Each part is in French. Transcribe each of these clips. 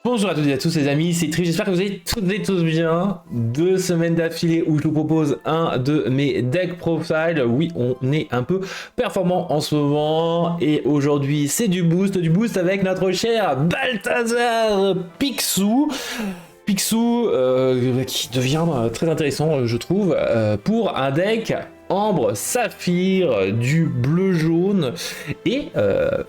Bonjour à toutes et à tous les amis, c'est Tri, j'espère que vous allez toutes et tous bien. 2 semaines d'affilée où je vous propose un de mes deck profile. Oui, on est un peu performant en ce moment. Et aujourd'hui, c'est du boost avec notre cher Balthazar Picsou. Picsou qui devient très intéressant, je trouve, pour un deck ambre, saphir, du bleu-jaune et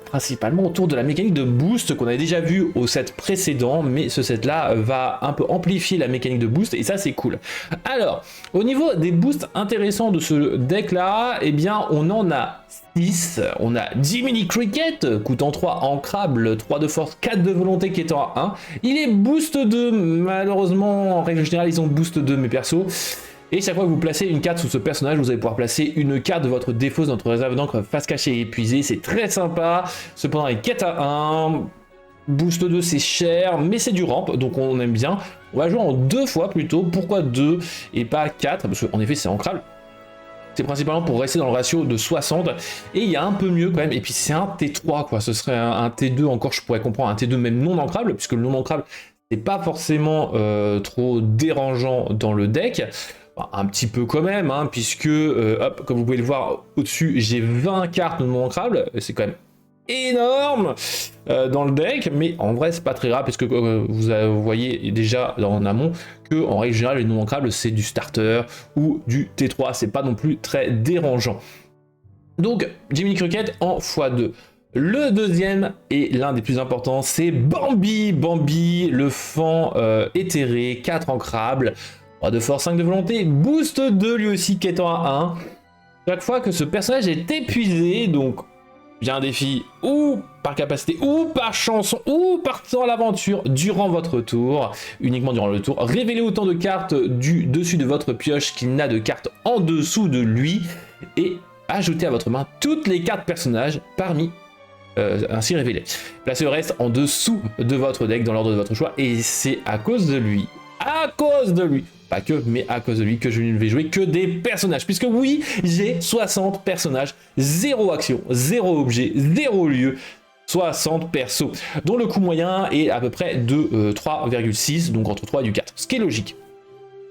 principalement autour de la mécanique de boost qu'on avait déjà vu au set précédent, mais ce set là va un peu amplifier la mécanique de boost et ça c'est cool. Alors, au niveau des boosts intéressants de ce deck là, eh bien on en a 6. On a Jiminy Cricket, coûtant 3, ancrable, 3 de force, 4 de volonté qui est en 1. Il est boost 2, malheureusement en règle générale ils ont boost 2 mes persos. Et chaque fois que vous placez une carte sous ce personnage, vous allez pouvoir placer une carte de votre défausse dans votre réserve d'encre face cachée et épuisée. C'est très sympa. Cependant, il quête à 1. Boost 2, c'est cher, mais c'est du ramp, donc on aime bien. On va jouer en 2 fois plutôt. Pourquoi 2 et pas 4? Parce qu'en effet, c'est ancrable. C'est principalement pour rester dans le ratio de 60. Et il y a un peu mieux quand même. Et puis c'est un T3, quoi. Ce serait un T2 encore, je pourrais comprendre. Un T2 même non ancrable, puisque le non ancrable, c'est pas forcément trop dérangeant dans le deck. Un petit peu quand même, hein, puisque, hop, comme vous pouvez le voir au-dessus, j'ai 20 cartes non ancrables, c'est quand même énorme dans le deck, mais en vrai c'est pas très grave, parce que vous voyez déjà en amont que en règle générale les non ancrables c'est du starter ou du T3, c'est pas non plus très dérangeant. Donc Jiminy Cricket en x2. Le deuxième et l'un des plus importants, c'est Bambi. Bambi, le fan éthéré, 4 ancrables, 3 de force, 5 de volonté, boost 2 lui aussi qui est en 1. Chaque fois que ce personnage est épuisé, donc via un défi ou par capacité ou par chanson ou partant à l'aventure durant votre tour, uniquement durant le tour, révélez autant de cartes du dessus de votre pioche qu'il n'a de cartes en dessous de lui et ajoutez à votre main toutes les cartes personnages parmi ainsi révélées. Placez le reste en dessous de votre deck dans l'ordre de votre choix et c'est à cause de lui, pas que, mais à cause de lui que je ne vais jouer que des personnages. Puisque oui, j'ai 60 personnages, 0 action, 0 objet, 0 lieu, 60 persos, dont le coût moyen est à peu près de 3,6, donc entre 3 et du 4, ce qui est logique.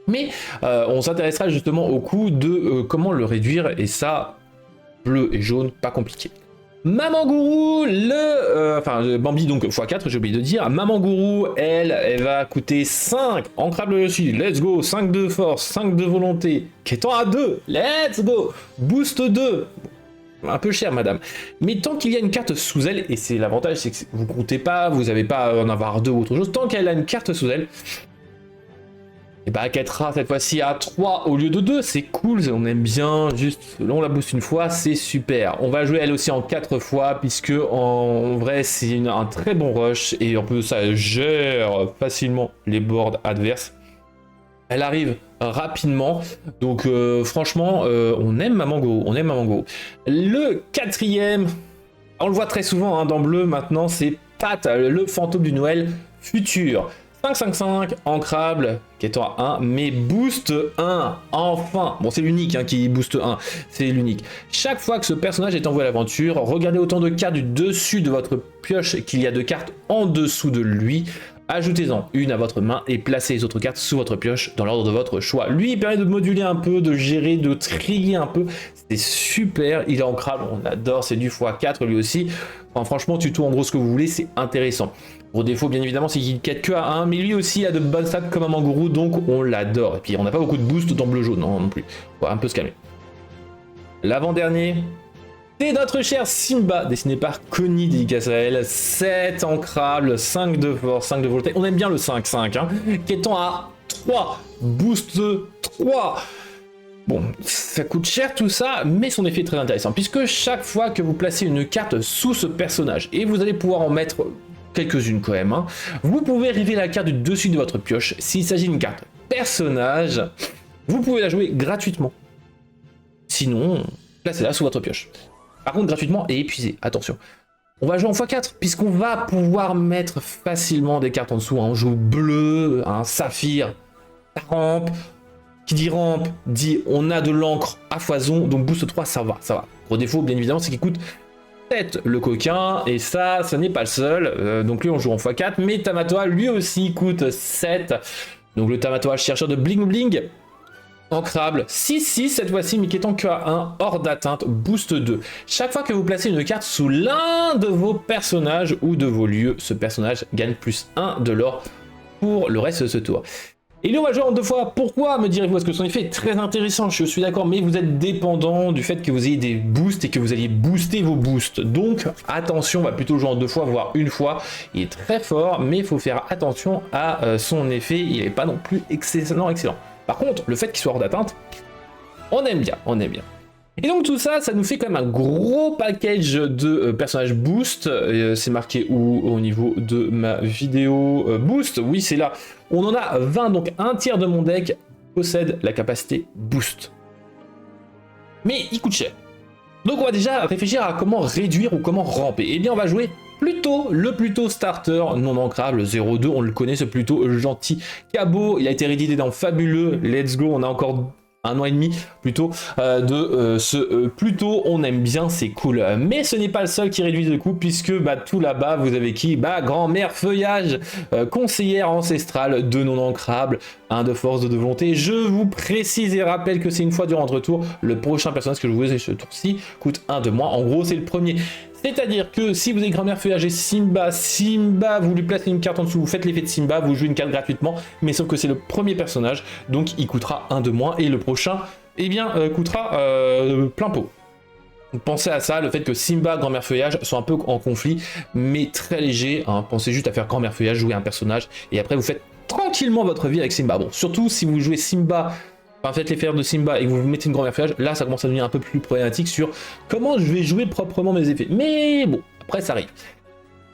Mais on s'intéressera justement au coût de comment le réduire, et ça, bleu et jaune, pas compliqué. Maman Gourou, Bambi donc x4, j'ai oublié de dire. Maman Gourou, elle va coûter 5, ancrable aussi, let's go, 5 de force, 5 de volonté, quêtant à 2, let's go, boost 2, un peu cher madame. Mais tant qu'il y a une carte sous elle, et c'est l'avantage, c'est que vous comptez pas, vous n'avez pas à en avoir 2 ou autre chose, tant qu'elle a une carte sous elle, et bah elle quêtera cette fois-ci à 3 au lieu de 2, c'est cool, on aime bien, juste on la booste une fois, c'est super. On va jouer elle aussi en 4 fois, puisque en vrai c'est un très bon rush, et en plus ça gère facilement les boards adverses. Elle arrive rapidement, donc franchement on aime Maman Gourou, on aime Maman Gourou. Le quatrième, on le voit très souvent hein, dans bleu maintenant, c'est Pat, le fantôme du Noël futur. 5-5-5, ancrable, qui est en 1, mais boost 1, enfin. Bon, c'est l'unique hein, qui booste 1, c'est l'unique. Chaque fois que ce personnage est envoyé à l'aventure, regardez autant de cartes du dessus de votre pioche qu'il y a de cartes en dessous de lui. Ajoutez-en une à votre main et placez les autres cartes sous votre pioche dans l'ordre de votre choix. Lui, il permet de moduler un peu, de gérer, de trier un peu. C'est super, il est ancrable, on adore, c'est du x4 lui aussi. Enfin, franchement, tuto en gros ce que vous voulez, c'est intéressant. Gros défaut, bien évidemment, c'est qu'il quête que à 1, mais lui aussi a de bonnes stats comme un Mangourou, donc on l'adore. Et puis, on n'a pas beaucoup de boost dans bleu-jaune non plus. On va un peu se calmer. L'avant-dernier, c'est notre cher Simba, dessiné par Connie Dédicace 7 ancrable, 5 de force, 5 de volonté. On aime bien le 5-5, hein, qui étant à 3, boost 3. Bon, ça coûte cher tout ça, mais son effet est très intéressant, puisque chaque fois que vous placez une carte sous ce personnage, et vous allez pouvoir en mettre quelques-unes quand même, hein, vous pouvez révéler la carte du dessus de votre pioche. S'il s'agit d'une carte personnage, vous pouvez la jouer gratuitement. Sinon, placez-la sous votre pioche. Par contre, gratuitement et épuisé, attention. On va jouer en x4, puisqu'on va pouvoir mettre facilement des cartes en dessous. Hein. On joue bleu, un saphir, rampe. Qui dit rampe, dit on a de l'encre à foison, donc boost 3, ça va, ça va. Gros défaut, bien évidemment, c'est qu'il coûte Tête le coquin, et ça n'est pas le seul, donc lui on joue en x4, mais Tamatoa lui aussi coûte 7, donc le Tamatoa chercheur de bling bling, ancrable, 6-6 cette fois-ci, mais qui étant que à 1, hors d'atteinte, boost 2. Chaque fois que vous placez une carte sous l'un de vos personnages ou de vos lieux, ce personnage gagne plus 1 de l'or pour le reste de ce tour. Et lui on va jouer en 2 fois, pourquoi me direz-vous? Parce que son effet est très intéressant, je suis d'accord, mais vous êtes dépendant du fait que vous ayez des boosts et que vous alliez booster vos boosts. Donc attention, on va plutôt jouer en 2 fois, voire une fois. Il est très fort, mais il faut faire attention à son effet, il n'est pas non plus excellent. Par contre, le fait qu'il soit hors d'atteinte, on aime bien, on aime bien. Et donc tout ça, ça nous fait quand même un gros package de personnages boost. C'est marqué où au niveau de ma vidéo boost? Oui, c'est là. On en a 20, donc un tiers de mon deck possède la capacité boost. Mais il coûte cher. Donc on va déjà réfléchir à comment réduire ou comment ramper. Eh bien on va jouer le plutôt starter non ancrable 0-2, on le connaît, ce plutôt gentil cabot. Il a été réédité dans Fabuleux, let's go, on a encore 1 an et demi plutôt de ce plutôt, on aime bien, c'est cool. Mais ce n'est pas le seul qui réduit le coût, puisque tout là-bas vous avez qui? Grand-mère Feuillage, conseillère ancestrale de non ancrable, 1 de force, 2 de volonté. Je vous précise et rappelle que c'est une fois durant votre tour. Le prochain personnage que je vous ai ce tour-ci coûte 1 de moins. En gros c'est le premier. C'est-à-dire que si vous avez Grand-mère Feuillage et Simba, vous lui placez une carte en dessous, vous faites l'effet de Simba, vous jouez une carte gratuitement, mais sauf que c'est le premier personnage, donc il coûtera 1 de moins, et le prochain, eh bien, coûtera plein pot. Donc, pensez à ça, le fait que Simba, Grand-mère Feuillage sont un peu en conflit, mais très léger, hein. Pensez juste à faire Grand-mère Feuillage, jouer un personnage, et après vous faites tranquillement votre vie avec Simba. Bon, surtout si vous jouez Simba, faites l'effet de Simba et que vous mettez une grand-mère Feuillage, là ça commence à devenir un peu plus problématique sur comment je vais jouer proprement mes effets. Mais bon, après ça arrive.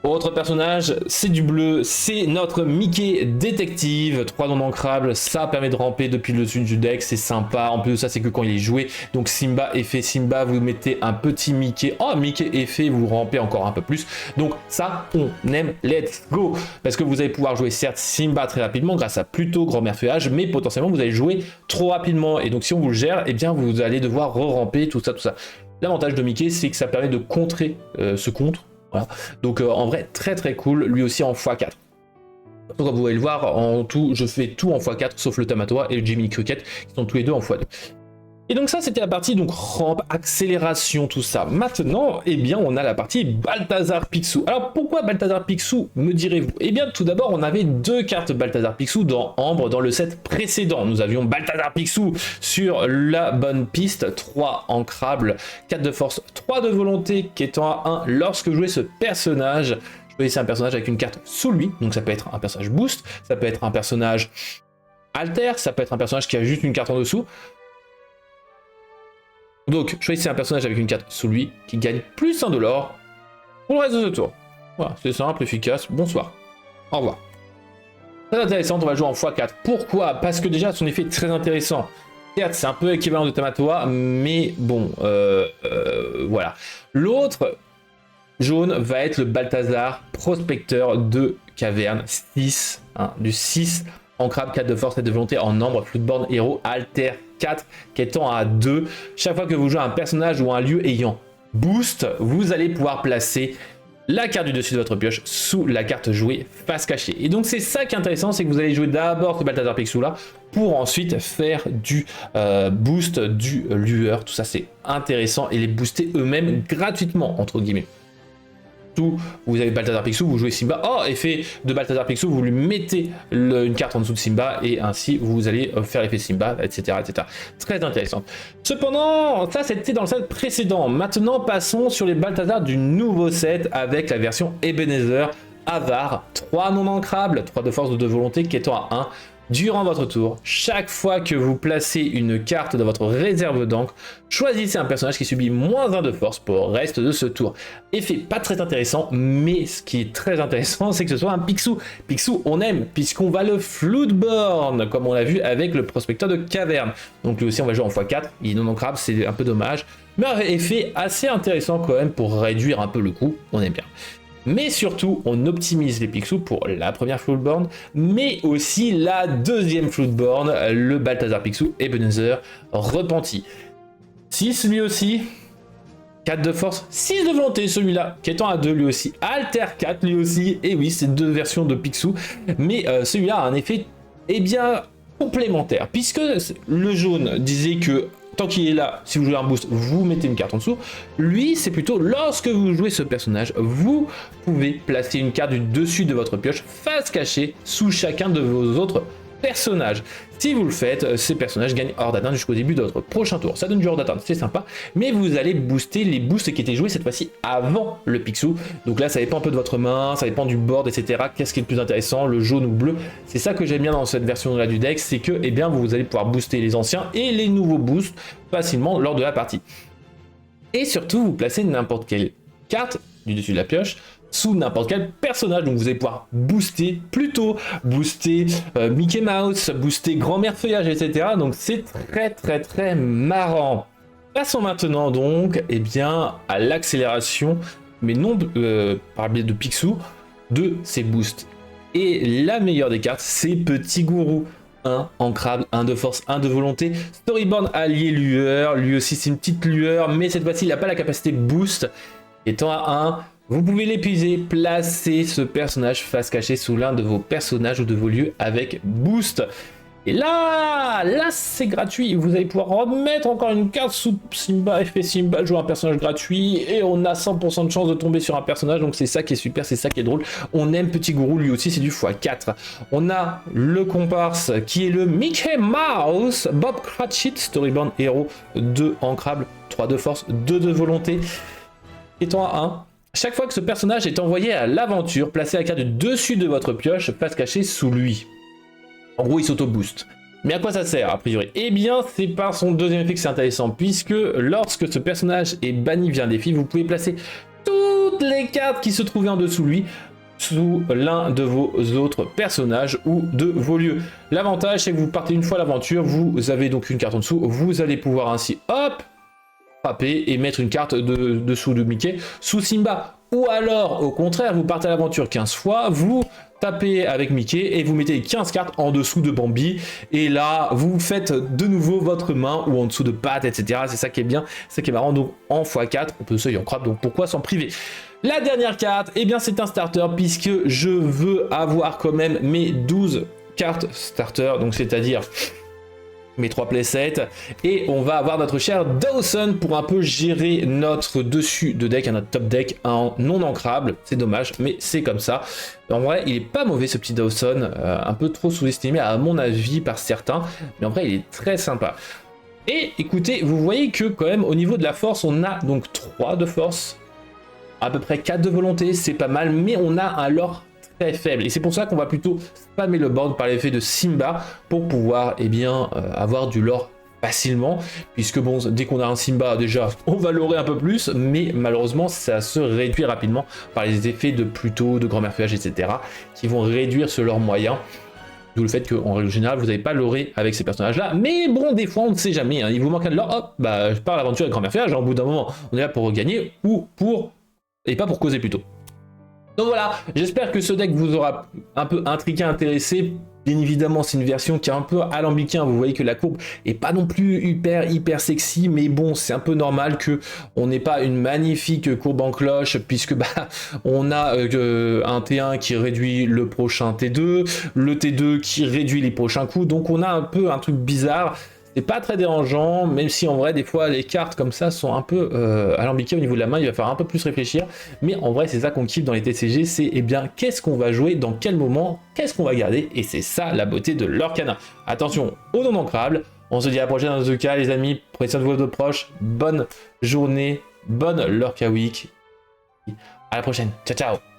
Autre personnage, c'est du bleu, c'est notre Mickey détective, 3 non ancrables, ça permet de ramper depuis le dessus du deck, c'est sympa. En plus de ça, c'est que quand il est joué, donc Simba effet Simba, vous mettez un petit Mickey, oh Mickey effet, vous rampez encore un peu plus. Donc ça, on aime, let's go. Parce que vous allez pouvoir jouer certes Simba très rapidement grâce à plutôt grand-mère Feuillage, mais potentiellement vous allez jouer trop rapidement. Et donc si on vous le gère, eh bien vous allez devoir re-ramper, tout ça, tout ça. L'avantage de Mickey, c'est que ça permet de contrer ce contre. Voilà. Donc en vrai très très cool, lui aussi en x4. Donc comme vous pouvez le voir, en tout je fais tout en x4 sauf le Tamatoa et le Jiminy Cricket qui sont tous les deux en x2. Et donc ça c'était la partie donc rampe, accélération, tout ça. Maintenant, eh bien on a la partie Balthazar Picsou. Alors pourquoi Balthazar Picsou, me direz-vous? Eh bien tout d'abord on avait 2 cartes Balthazar Picsou dans Ambre dans le set précédent. Nous avions Balthazar Picsou sur la bonne piste, 3 ancrables, 4 de force, 3 de volonté qui étant à 1 lorsque vous jouez ce personnage. Choisissez un personnage avec une carte sous lui, donc ça peut être un personnage boost, ça peut être un personnage alter, ça peut être un personnage qui a juste une carte en dessous. Donc, choisissez un personnage avec une carte sous lui qui gagne plus 1 de l'or pour le reste de ce tour. Voilà, c'est simple, efficace. Bonsoir. Au revoir. Très intéressant, on va jouer en x4. Pourquoi? Parce que déjà, son effet est très intéressant. Certes, c'est un peu équivalent de Tamatoa, mais bon, voilà. L'autre jaune va être le Balthazar Prospecteur de Caverne 6, hein, du 6 en crabe, 4 de force et de volonté en ambre, Floodborn héros alter 4 qui étant à 2. Chaque fois que vous jouez un personnage ou un lieu ayant boost, vous allez pouvoir placer la carte du dessus de votre pioche sous la carte jouée face cachée. Et donc c'est ça qui est intéressant, c'est que vous allez jouer d'abord ce Balthazar Picsou là pour ensuite faire du boost, du lueur. Tout ça c'est intéressant et les booster eux-mêmes gratuitement entre guillemets. Vous avez Balthazar Picsou, vous jouez Simba, oh effet de Balthazar Picsou, vous lui mettez une carte en dessous de Simba et ainsi vous allez faire l'effet Simba, etc., etc. Très intéressant. Cependant, ça c'était dans le set précédent. Maintenant passons sur les Balthazar du nouveau set avec la version Ebenezer Avare, 3 non ancrables, 3 de force, 2 de volonté qui étant à 1. Durant votre tour, chaque fois que vous placez une carte dans votre réserve d'encre, choisissez un personnage qui subit moins 1 de force pour le reste de ce tour. Effet pas très intéressant, mais ce qui est très intéressant, c'est que ce soit un Picsou. Picsou, on aime, puisqu'on va le Floodborn, comme on l'a vu avec le Prospecteur de Caverne. Donc lui aussi, on va jouer en x4, il est non ancrable, c'est un peu dommage, mais un effet assez intéressant quand même pour réduire un peu le coût, on aime bien. Mais surtout, on optimise les Picsou pour la première Floodborn, mais aussi la deuxième Floodborn, le Balthazar Picsou Ebenezer Repenti. 6 lui aussi, 4 de force, 6 de volonté, celui-là, qui étant à 2 lui aussi, Alter 4 lui aussi, et oui, c'est 2 versions de Picsou, mais celui-là a un effet, eh bien, complémentaire, puisque le jaune disait que tant qu'il est là, si vous jouez un boost, vous mettez une carte en dessous. Lui, c'est plutôt lorsque vous jouez ce personnage, vous pouvez placer une carte du dessus de votre pioche face cachée sous chacun de vos autres personnages. Si vous le faites, ces personnages gagnent hors d'atteinte jusqu'au début de votre prochain tour. Ça donne du hors d'atteinte, c'est sympa, mais vous allez booster les boosts qui étaient joués cette fois-ci avant le Picsou. Donc là, ça dépend un peu de votre main, ça dépend du board, etc. Qu'est-ce qui est le plus intéressant, le jaune ou le bleu? C'est ça que j'aime bien dans cette version-là du deck, c'est que eh bien, vous allez pouvoir booster les anciens et les nouveaux boosts facilement lors de la partie. Et surtout, vous placez n'importe quelle carte du dessus de la pioche sous n'importe quel personnage, donc vous allez pouvoir booster Pluto, booster Mickey Mouse, booster Grand-Mère Feuillage, etc. Donc c'est très marrant. Passons maintenant donc eh bien, à l'accélération, mais non par le biais de Picsou, de ces boosts. Et la meilleure des cartes, c'est Petit Gourou. 1 ancrable, 1 de force, 1 de volonté. Storyborn allié lueur, lui aussi c'est une petite lueur, mais cette fois-ci il n'a pas la capacité boost. Étant à 1, vous pouvez l'épuiser, placer ce personnage face cachée sous l'un de vos personnages ou de vos lieux avec boost. Et là c'est gratuit, vous allez pouvoir remettre encore une carte sous Simba, effet Simba, jouer un personnage gratuit, et on a 100% de chance de tomber sur un personnage, donc c'est ça qui est super, c'est ça qui est drôle. On aime Petit Gourou, lui aussi c'est du x4. On a le comparse qui est le Mickey Mouse, Bob Cratchit, Storybound héros, 2 ancrable, 3 de force, 2 de volonté. Étant à 1, chaque fois que ce personnage est envoyé à l'aventure, placez la carte du dessus de votre pioche, face cachée sous lui. En gros, il s'auto-boost. Mais à quoi ça sert, a priori? Eh bien, c'est par son deuxième effet que c'est intéressant, puisque lorsque ce personnage est banni via un défi, vous pouvez placer toutes les cartes qui se trouvaient en dessous de lui sous l'un de vos autres personnages ou de vos lieux. L'avantage, c'est que vous partez une fois l'aventure, vous avez donc une carte en dessous, vous allez pouvoir ainsi, hop, frapper et mettre une carte dessous de Mickey sous Simba. Ou alors, au contraire, vous partez à l'aventure 15 fois, vous tapez avec Mickey et vous mettez 15 cartes en dessous de Bambi. Et là, vous faites de nouveau votre main ou en dessous de Pat, etc. C'est ça qui est bien, c'est ça qui est marrant. Donc en x4, on peut seuil en crabe, donc pourquoi s'en priver? La dernière carte, eh bien c'est un starter puisque je veux avoir quand même mes 12 cartes starter, donc c'est-à-dire mes 3 playsets, et on va avoir notre cher Dawson pour un peu gérer notre dessus de deck, notre top deck en non ancrable. C'est dommage, mais c'est comme ça. En vrai, il est pas mauvais ce petit Dawson, un peu trop sous-estimé à mon avis par certains, mais en vrai, il est très sympa. Et écoutez, vous voyez que quand même au niveau de la force, on a donc 3 de force, à peu près 4 de volonté, c'est pas mal, mais on a un lore très faible, et c'est pour ça qu'on va plutôt spammer le board par l'effet de Simba pour pouvoir eh bien, avoir du lore facilement, puisque bon, dès qu'on a un Simba déjà on va lorer un peu plus, mais malheureusement ça se réduit rapidement par les effets de Pluto, de Grand-Mère Feuillage, etc. qui vont réduire ce lore moyen. D'où le fait qu'en règle générale, vous n'avez pas loré avec ces personnages-là. Mais bon, des fois, on ne sait jamais. Hein. Il vous manque un de lore, hop, bah, je pars à l'aventure avec Grand-Mère Feuillage. Au bout d'un moment, on est là pour gagner ou pour... et pas pour causer plutôt. Donc voilà, j'espère que ce deck vous aura un peu intrigué, intéressé. Bien évidemment, c'est une version qui est un peu alambiquée. Hein. Vous voyez que la courbe est pas non plus hyper sexy, mais bon, c'est un peu normal que on n'ait pas une magnifique courbe en cloche, puisque bah on a un T1 qui réduit le prochain T2, le T2 qui réduit les prochains coups. Donc on a un peu un truc bizarre. C'est pas très dérangeant, même si en vrai des fois les cartes comme ça sont un peu alambiquées au niveau de la main, il va falloir un peu plus réfléchir, mais en vrai c'est ça qu'on kiffe dans les TCG, c'est eh bien qu'est-ce qu'on va jouer, dans quel moment, qu'est-ce qu'on va garder, et c'est ça la beauté de l'Orcana. Attention aux non ancrables, on se dit à la prochaine dans ce cas les amis, prenez soin de vos proches, bonne journée, bonne Lorca Week, à la prochaine, ciao ciao.